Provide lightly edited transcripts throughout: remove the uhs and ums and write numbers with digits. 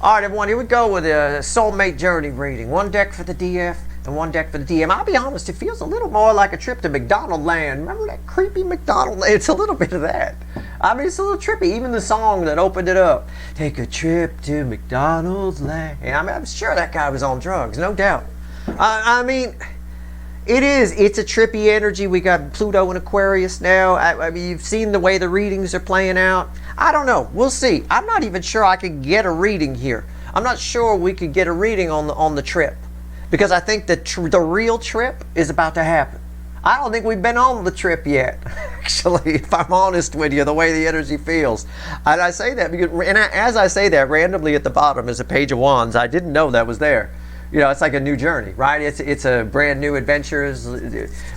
All right, everyone, here we go with a Soulmate Journey reading. One deck for the DF and one deck for the DM. I'll be honest, it feels a little more like a trip to McDonald Land. Remember that creepy McDonald Land? It's a little bit of that. I mean, it's a little trippy. Even the song that opened it up, take a trip to McDonald's Land. I mean, I'm sure that guy was on drugs, no doubt. I mean, it's a trippy energy. We got Pluto and Aquarius now. I mean, you've seen the way the readings are playing out. I don't know. We'll see. I'm not even sure I could get a reading here. I'm not sure we could get a reading on the trip, because I think the real trip is about to happen. I don't think we've been on the trip yet, actually, if I'm honest with you, the way the energy feels. And I say that because, as I say that, randomly at the bottom is a Page of Wands. I didn't know that was there. You know, it's like a new journey, right? It's a brand new adventure.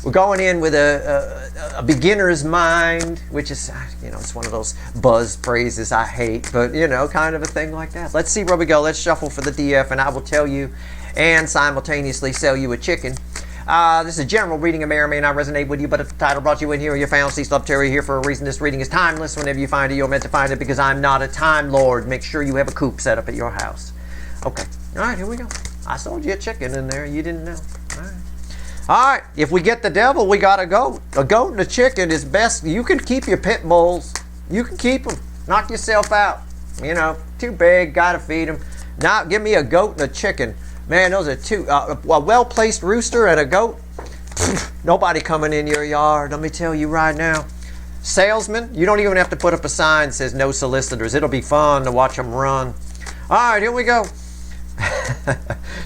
We're going in with a beginner's mind, which is, you know, it's one of those buzz phrases I hate, but, you know, kind of a thing like that. Let's see where we go. Let's shuffle for the DF, and I will tell you and simultaneously sell you a chicken. This is a general reading. It may or may not resonate with you, but if the title brought you in here, or you found Cease Love Terry here for a reason, this reading is timeless. Whenever you find it, you're meant to find it, because I'm not a time lord. Make sure you have a coop set up at your house. Okay. All right, here we go. I sold you a chicken in there. You didn't know. All right. All right. If we get the devil, we got a goat. A goat and a chicken is best. You can keep your pit bulls. You can keep them. Knock yourself out. You know, too big. Got to feed them. Now, give me a goat and a chicken. Man, those are two. A well-placed rooster and a goat. Nobody coming in your yard. Let me tell you right now. Salesman, you don't even have to put up a sign that says no solicitors. It'll be fun to watch them run. All right, here we go.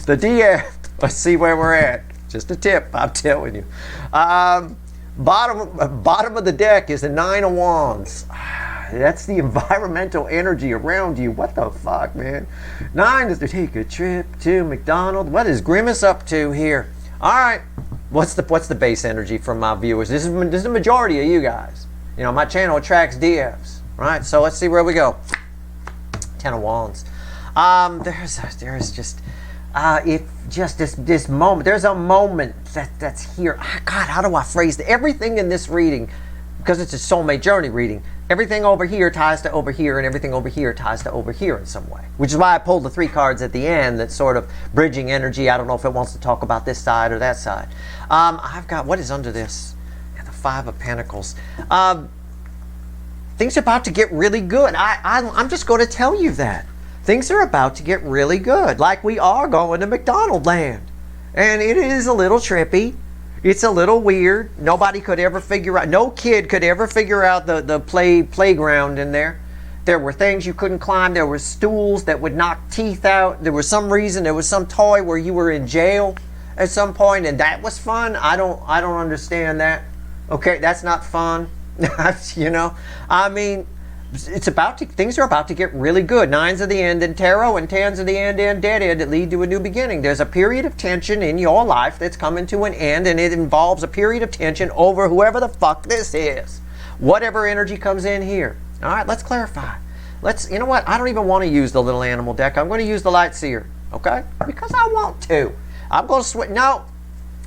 The DF, let's see where we're at. Just a tip, I'm telling you. Bottom of the deck is the Nine of Wands. That's the environmental energy around you. What the fuck, man? 9 is to take a trip to McDonald's. What is Grimace up to here? All right, what's the base energy from my viewers? This is the majority of you guys. You know, my channel attracts DFs, right? So let's see where we go. 10 of Wands. There's just this moment. There's a moment that's here. God, how do I phrase it? Everything in this reading, because it's a Soulmate Journey reading, everything over here ties to over here, and everything over here ties to over here in some way. Which is why I pulled the 3 cards at the end. That's sort of bridging energy. I don't know if it wants to talk about this side or that side. I've got, what is under this? Yeah, the 5 of Pentacles. Things are about to get really good. I'm just going to tell you that. Things are about to get really good, like we are going to McDonald Land. And it is a little trippy. It's a little weird. Nobody could ever figure out, no kid could ever figure out the playground in there. There were things you couldn't climb. There were stools that would knock teeth out. There was some reason, there was some toy where you were in jail at some point, and that was fun. I don't understand that. Okay, that's not fun. You know, I mean, things are about to get really good. 9s are the end in tarot, and 10s are the end dead end that lead to a new beginning. There's a period of tension in your life that's coming to an end, and it involves a period of tension over whoever the fuck this is. Whatever energy comes in here. All right, let's clarify. You know what? I don't even want to use the little animal deck. I'm going to use the light seer, okay? Because I want to. I'm going to switch. No.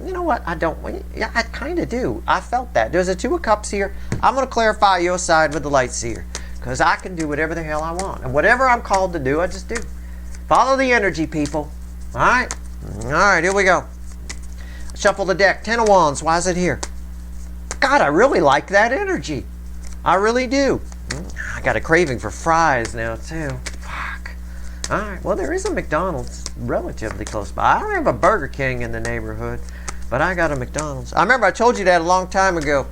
You know what? I don't. Yeah, I kind of do. I felt that. There's a 2 of Cups here. I'm going to clarify your side with the light seer, because I can do whatever the hell I want. And whatever I'm called to do, I just do. Follow the energy, people. All right? All right, here we go. Shuffle the deck. 10 of Wands. Why is it here? God, I really like that energy. I really do. I got a craving for fries now, too. Fuck. All right. Well, there is a McDonald's relatively close by. I don't have a Burger King in the neighborhood, but I got a McDonald's. I remember I told you that a long time ago.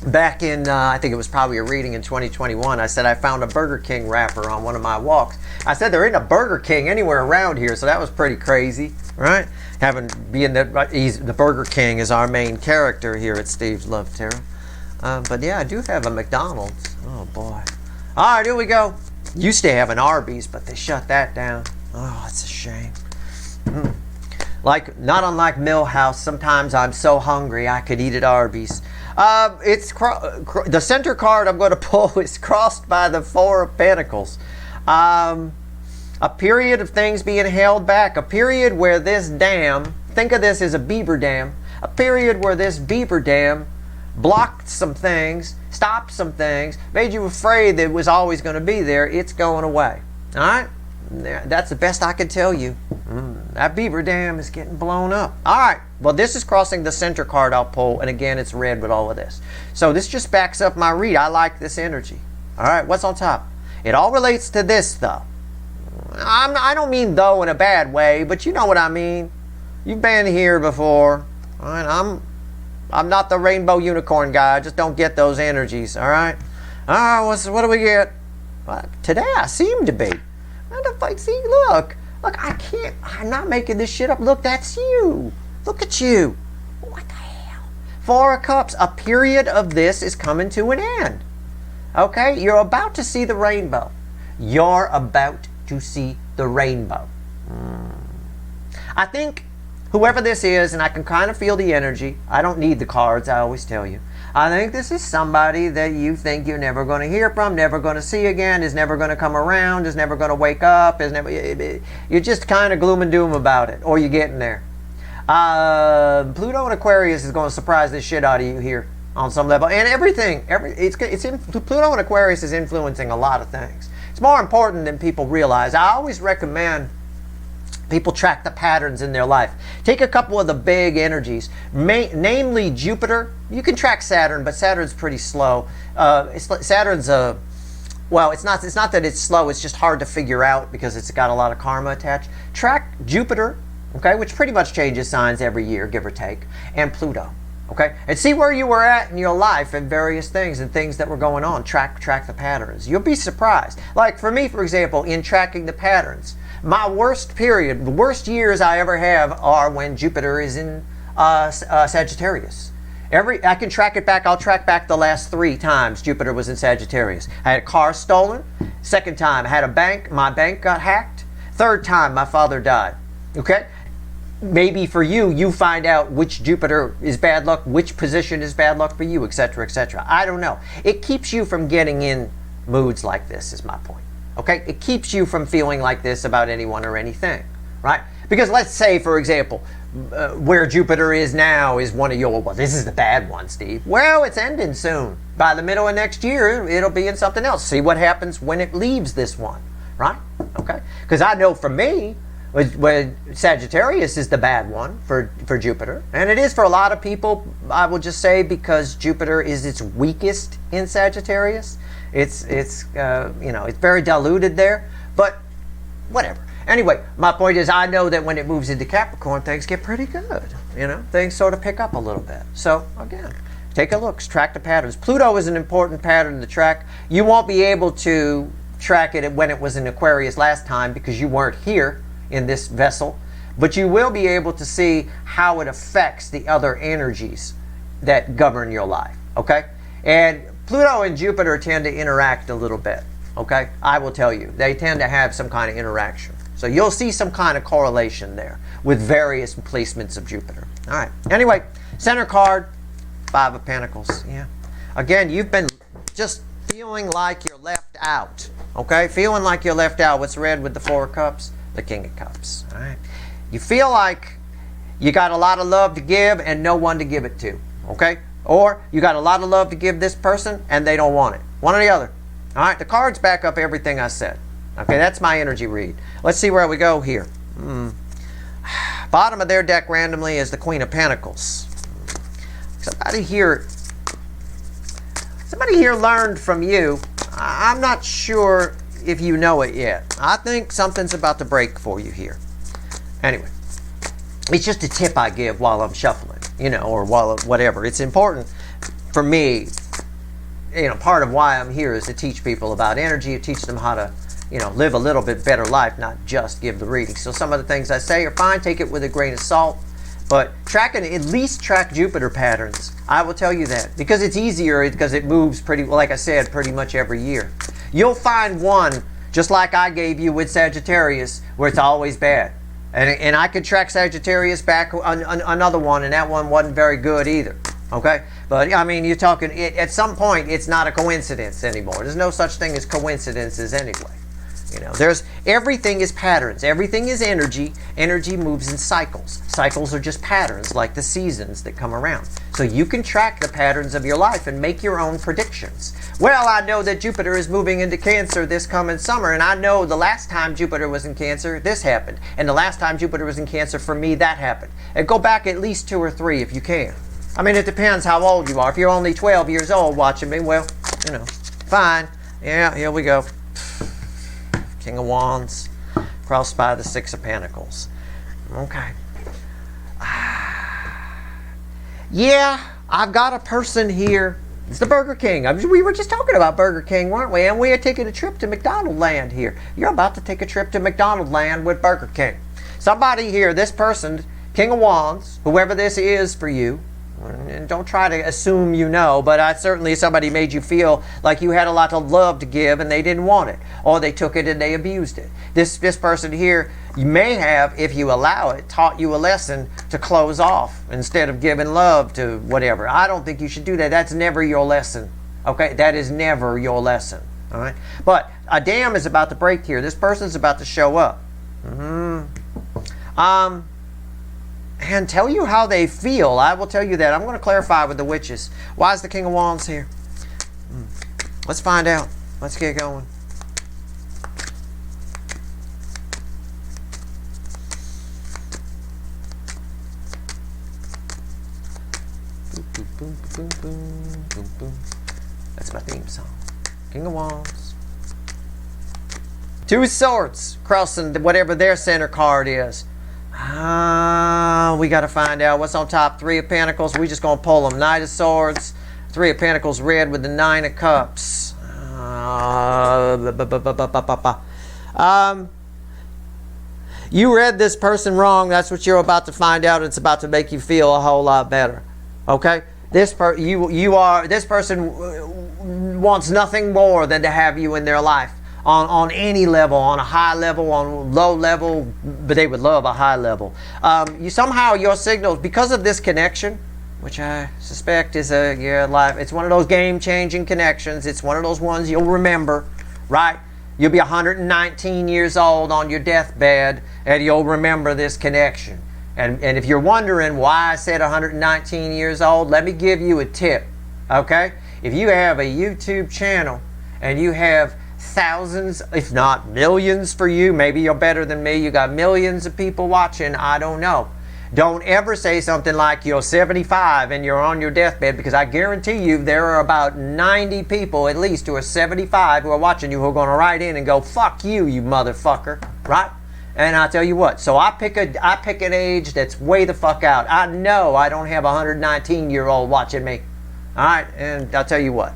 Back in, I think it was probably a reading in 2021, I said I found a Burger King wrapper on one of my walks. I said there isn't a Burger King anywhere around here, so that was pretty crazy, right? Being that the Burger King is our main character here at Steve's Love Tarot. But yeah, I do have a McDonald's. Oh boy. All right, here we go. Used to have an Arby's, but they shut that down. Oh, it's a shame. Not unlike Millhouse, sometimes I'm so hungry I could eat at Arby's. The center card I'm going to pull is crossed by the 4 of Pentacles. A period of things being held back. A period where this dam, think of this as a beaver dam. A period where this beaver dam blocked some things, stopped some things, made you afraid that it was always going to be there. It's going away. All right? That's the best I can tell you. That beaver dam is getting blown up. All right. Well, this is crossing the center card I'll pull, and again, it's red with all of this. So this just backs up my read. I like this energy. All right. What's on top? It all relates to this, though. I don't mean though in a bad way, but you know what I mean. You've been here before. All right. I'm not the rainbow unicorn guy. I just don't get those energies. All right. What do we get? Well, today I seem to be. See, look, I'm not making this shit up. Look, that's you. Look at you. What the hell? Four of Cups. A period of this is coming to an end. Okay? You're about to see the rainbow. You're about to see the rainbow. I think whoever this is, and I can kind of feel the energy. I don't need the cards, I always tell you. I think this is somebody that you think you're never going to hear from, never going to see again, is never going to come around, is never going to wake up, you're just kind of gloom and doom about it, or you're getting there. Pluto and Aquarius is going to surprise the shit out of you here on some level. And Pluto and Aquarius is influencing a lot of things. It's more important than people realize. I always recommend people track the patterns in their life. Take a couple of the big energies, namely Jupiter. You can track Saturn, but Saturn's pretty slow. Saturn's well, it's not that it's slow. It's just hard to figure out because it's got a lot of karma attached. Track Jupiter, okay, which pretty much changes signs every year, give or take, and Pluto. Okay, and see where you were at in your life and various things and things that were going on. Track the patterns. You'll be surprised. Like for me, for example, in tracking the patterns, my worst period, the worst years I ever have are when Jupiter is in Sagittarius. I can track it back. I'll track back the last 3 times Jupiter was in Sagittarius. I had a car stolen. Second time, I had my bank got hacked. Third time, my father died. Okay? Maybe for you find out which Jupiter is bad luck, which position is bad luck for you, etc., etc. I don't know. It keeps you from getting in moods like this, is my point. Okay? It keeps you from feeling like this about anyone or anything, right? Because let's say, for example, where Jupiter is now is one of your, well, this is the bad one, Steve. Well, it's ending soon. By the middle of next year, it'll be in something else. See what happens when it leaves this one, right? Okay? Because I know for me, when Sagittarius is the bad one for Jupiter, and it is for a lot of people, I will just say, because Jupiter is its weakest in Sagittarius. It's very diluted there, but whatever. Anyway, my point is I know that when it moves into Capricorn, things get pretty good. Things sort of pick up a little bit. So again, take a look, track the patterns. Pluto is an important pattern to track. You won't be able to track it when it was in Aquarius last time because you weren't here in this vessel, but you will be able to see how it affects the other energies that govern your life, okay? And Pluto and Jupiter tend to interact a little bit, okay? I will tell you, they tend to have some kind of interaction. So you'll see some kind of correlation there with various placements of Jupiter. All right, anyway, center card, 5 of Pentacles, yeah. Again, you've been just feeling like you're left out, okay? Feeling like you're left out. What's red with the 4 of Cups? The King of Cups, all right? You feel like you got a lot of love to give and no one to give it to, okay? Or you got a lot of love to give this person and they don't want it. One or the other, all right? The cards back up everything I said. Okay, that's my energy read. Let's see where we go here. Bottom of their deck randomly is the Queen of Pentacles. Somebody here learned from you. I'm not sure if you know it yet. I think something's about to break for you here. Anyway, it's just a tip I give while I'm shuffling, or while whatever. It's important for me. Part of why I'm here is to teach people about energy, to teach them how to live a little bit better life, not just give the reading. So some of the things I say are fine, take it with a grain of salt, but at least track Jupiter patterns. I will tell you that, because it's easier, because it moves like I said, pretty much every year. You'll find one, just like I gave you with Sagittarius, where it's always bad. And I could track Sagittarius back on another one, and that one wasn't very good either. Okay? But, I mean, you're talking, at some point, it's not a coincidence anymore. There's no such thing as coincidences anyway. You know, everything is patterns. Everything is energy. Energy moves in cycles. Cycles are just patterns, like the seasons that come around. So you can track the patterns of your life and make your own predictions. Well, I know that Jupiter is moving into Cancer this coming summer, and I know the last time Jupiter was in Cancer, this happened. And the last time Jupiter was in Cancer, for me, that happened. And go back at least 2 or 3 if you can. I mean, it depends how old you are. If you're only 12 years old watching me, well, you know, fine. Yeah, here we go. King of Wands, crossed by the Six of Pentacles. Okay. Yeah, I've got a person here. It's the Burger King. We were just talking about Burger King, weren't we? And we are taking a trip to McDonald Land here. You're about to take a trip to McDonald Land with Burger King. Somebody here, this person, King of Wands, whoever this is for you, and don't try to assume you know, but certainly somebody made you feel like you had a lot of love to give and they didn't want it, or they took it and they abused it. This person here, you may have, if you allow it, taught you a lesson to close off instead of giving love to whatever. I don't think you should do that. That's never your lesson. Okay, that is never your lesson. All right, but a dam is about to break here. This person's about to show up. And tell you how they feel. I will tell you that. I'm going to clarify with the witches. Why is the King of Wands here? Let's find out. Let's get going. Boom, boom, boom, boom, boom, boom. That's my theme song. King of Wands. 2 of Swords crossing whatever their center card is. We got to find out what's on top. 3 of Pentacles. We just going to pull them. Knight of Swords. 3 of Pentacles red with the 9 of Cups. You read this person wrong. That's what you're about to find out. It's about to make you feel a whole lot better. Okay? This person wants nothing more than to have you in their life. On any level, on a high level, on low level, but they would love a high level. Somehow your signals, because of this connection, which I suspect is it's one of those game-changing connections. It's one of those ones you'll remember, right? You'll be 119 years old on your deathbed, and you'll remember this connection. And if you're wondering why I said 119 years old, let me give you a tip, okay? If you have a YouTube channel and you have thousands, if not millions for you, maybe you're better than me, you got millions of people watching, I don't know. Don't ever say something like you're 75 and you're on your deathbed, because I guarantee you there are about 90 people at least who are 75 who are watching you who are going to write in and go, fuck you, you motherfucker, right? And I'll tell you what, so I pick an age that's way the fuck out. I know I don't have a 119-year-old watching me, all right? And I'll tell you what,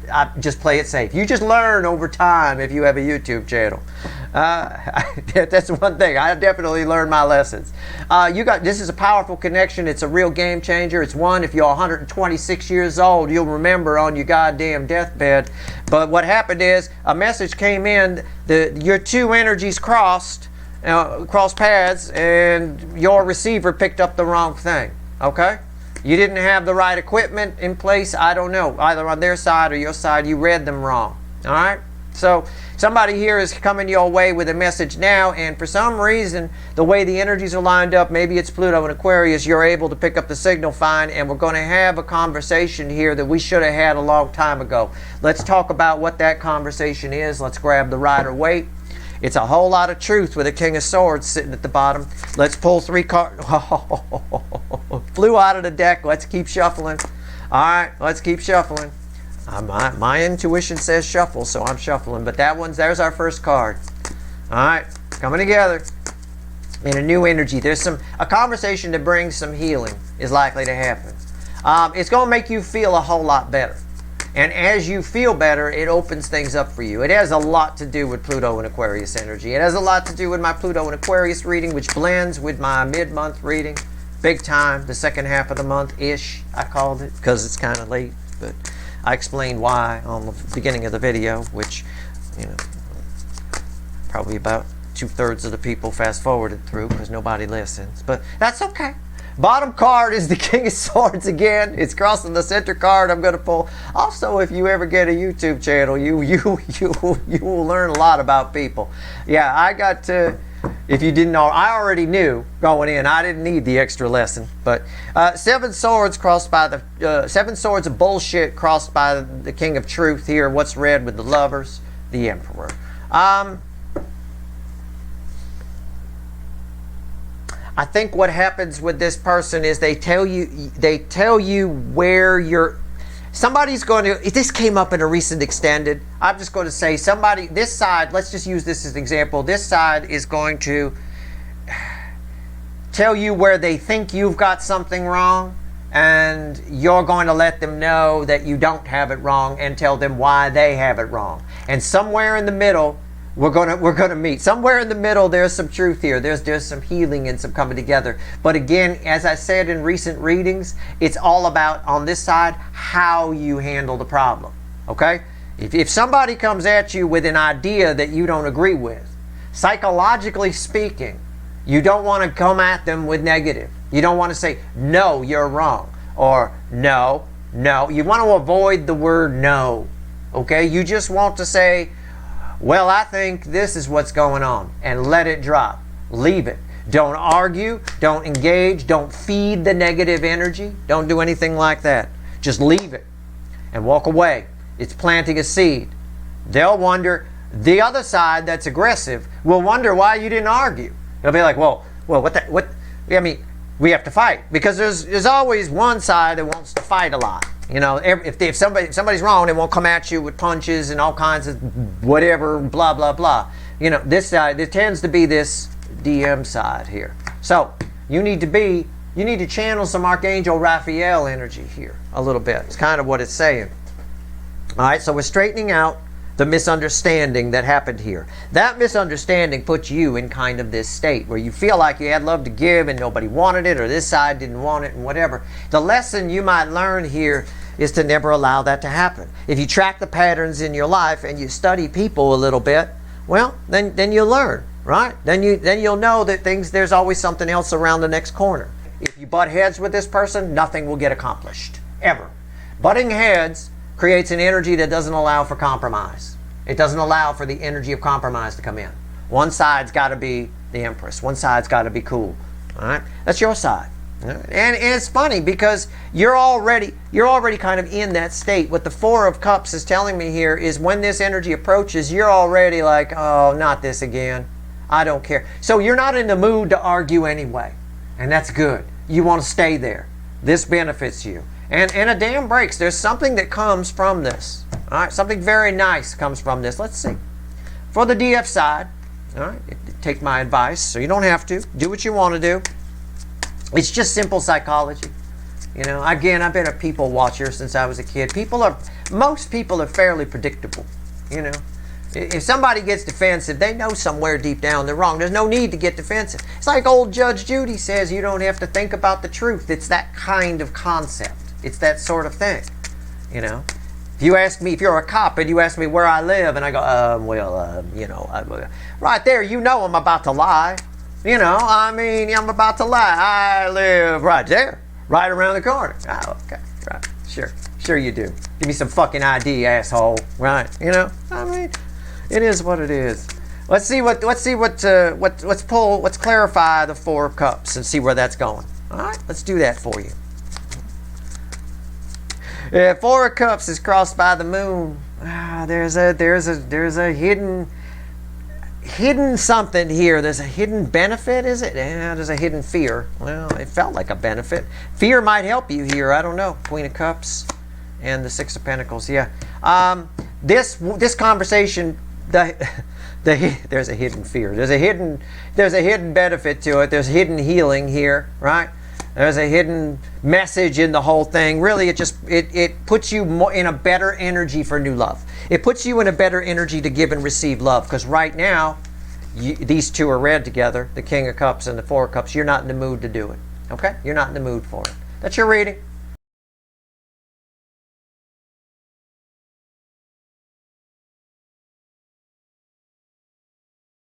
I just play it safe. You just learn over time if you have a YouTube channel. That's one thing. I definitely learned my lessons. This is a powerful connection. It's a real game changer. It's one, if you're 126 years old, you'll remember on your goddamn deathbed. But what happened is a message came in. Your 2 energies crossed paths, and your receiver picked up the wrong thing. Okay? You didn't have the right equipment in place. I don't know. Either on their side or your side, you read them wrong. All right? So somebody here is coming your way with a message now, and for some reason, the way the energies are lined up, maybe it's Pluto and Aquarius, you're able to pick up the signal fine, and we're going to have a conversation here that we should have had a long time ago. Let's talk about what that conversation is. Let's grab the Rider Waite. It's a whole lot of truth with a King of Swords sitting at the bottom. Let's pull 3 cards. Flew out of the deck. Let's keep shuffling. All right, let's keep shuffling. My intuition says shuffle, so I'm shuffling. But there's our first card. All right, coming together in a new energy. There's a conversation that brings some healing is likely to happen. It's going to make you feel a whole lot better. And as you feel better, it opens things up for you. It has a lot to do with Pluto and Aquarius energy. It has a lot to do with my Pluto and Aquarius reading, which blends with my mid-month reading. Big time, the second half of the month-ish, I called it, because it's kind of late. But I explained why on the beginning of the video, which, probably about 2/3 of the people fast-forwarded through because nobody listens. But that's okay. Bottom card is the King of Swords again. It's crossing the center card I'm going to pull. Also, if you ever get a YouTube channel, you will learn a lot about people. Yeah, I got to, if you didn't know, I already knew going in. I didn't need the extra lesson. But 7 swords crossed by the, 7 swords of bullshit crossed by the King of Truth here. What's red with the Lovers? The Emperor. I think what happens with this person is they tell you where you're, somebody's going to, this came up in a recent extended, I'm just going to say somebody, this side, let's just use this as an example, this side is going to tell you where they think you've got something wrong, and you're going to let them know that you don't have it wrong and tell them why they have it wrong. And somewhere in the middle, we're gonna meet. Somewhere in the middle, there's some truth here. There's some healing and some coming together. But again, as I said in recent readings, it's all about, on this side, how you handle the problem. Okay? If somebody comes at you with an idea that you don't agree with, psychologically speaking, you don't want to come at them with negative. You don't want to say, no, you're wrong. Or, no. You want to avoid the word no. Okay? You just want to say, well, I think this is what's going on, and let it drop. Leave it. Don't argue. Don't engage. Don't feed the negative energy. Don't do anything like that. Just leave it and walk away. It's planting a seed. They'll wonder, the other side that's aggressive will wonder why you didn't argue. They'll be like, well, I mean, we have to fight, because there's always one side that wants to fight a lot. You know, if somebody's wrong, they won't come at you with punches and all kinds of whatever, blah, blah, blah. You know, this side, there tends to be this DM side here. So, you need to channel some Archangel Raphael energy here a little bit. It's kind of what it's saying. All right, so we're straightening out the misunderstanding that happened here. That misunderstanding puts you in kind of this state where you feel like you had love to give and nobody wanted it, or this side didn't want it, and whatever. The lesson you might learn here is to never allow that to happen. If you track the patterns in your life and you study people a little bit, well, then you'll learn, right? Then you'll know that there's always something else around the next corner. If you butt heads with this person, nothing will get accomplished, ever. Butting heads creates an energy that doesn't allow for compromise. It doesn't allow for the energy of compromise to come in. One side's got to be the Empress. One side's got to be cool. All right, that's your side. And it's funny because you're already kind of in that state. What the Four of Cups is telling me here is when this energy approaches, you're already like, oh, not this again. I don't care. So you're not in the mood to argue anyway, and that's good. You want to stay there. This benefits you. And a dam breaks. There's something that comes from this. All right, something very nice comes from this. Let's see. For the DF side, all right, take my advice, so you don't have to. Do what you want to do. It's just simple psychology. You know, again, I've been a people watcher since I was a kid. Most people are fairly predictable. You know, if somebody gets defensive, they know somewhere deep down they're wrong. There's no need to get defensive. It's like old Judge Judy says, you don't have to think about the truth. It's that kind of concept. It's that sort of thing, you know. If you ask me, if you're a cop and you ask me where I live, and I go, you know, right there, you know I'm about to lie. You know, I mean, I'm about to lie. I live right there, right around the corner. Oh, okay, right, sure you do. Give me some fucking ID, asshole. Right, you know. I mean, it is what it is. Let's clarify the Four of Cups and see where that's going. All right, let's do that for you. Four of Cups is crossed by the moon. There's a hidden something here. There's a hidden benefit, is it? Yeah, there's a hidden fear. Well, it felt like a benefit. Fear might help you here. I don't know. Queen of Cups and the Six of Pentacles. Yeah. This conversation, there's a hidden fear. There's a hidden benefit to it. There's hidden healing here, right? There's a hidden message in the whole thing. Really, it puts you more in a better energy for new love. It puts you in a better energy to give and receive love. Because right now, these two are red together, the King of Cups and the Four of Cups. You're not in the mood to do it. Okay? You're not in the mood for it. That's your reading.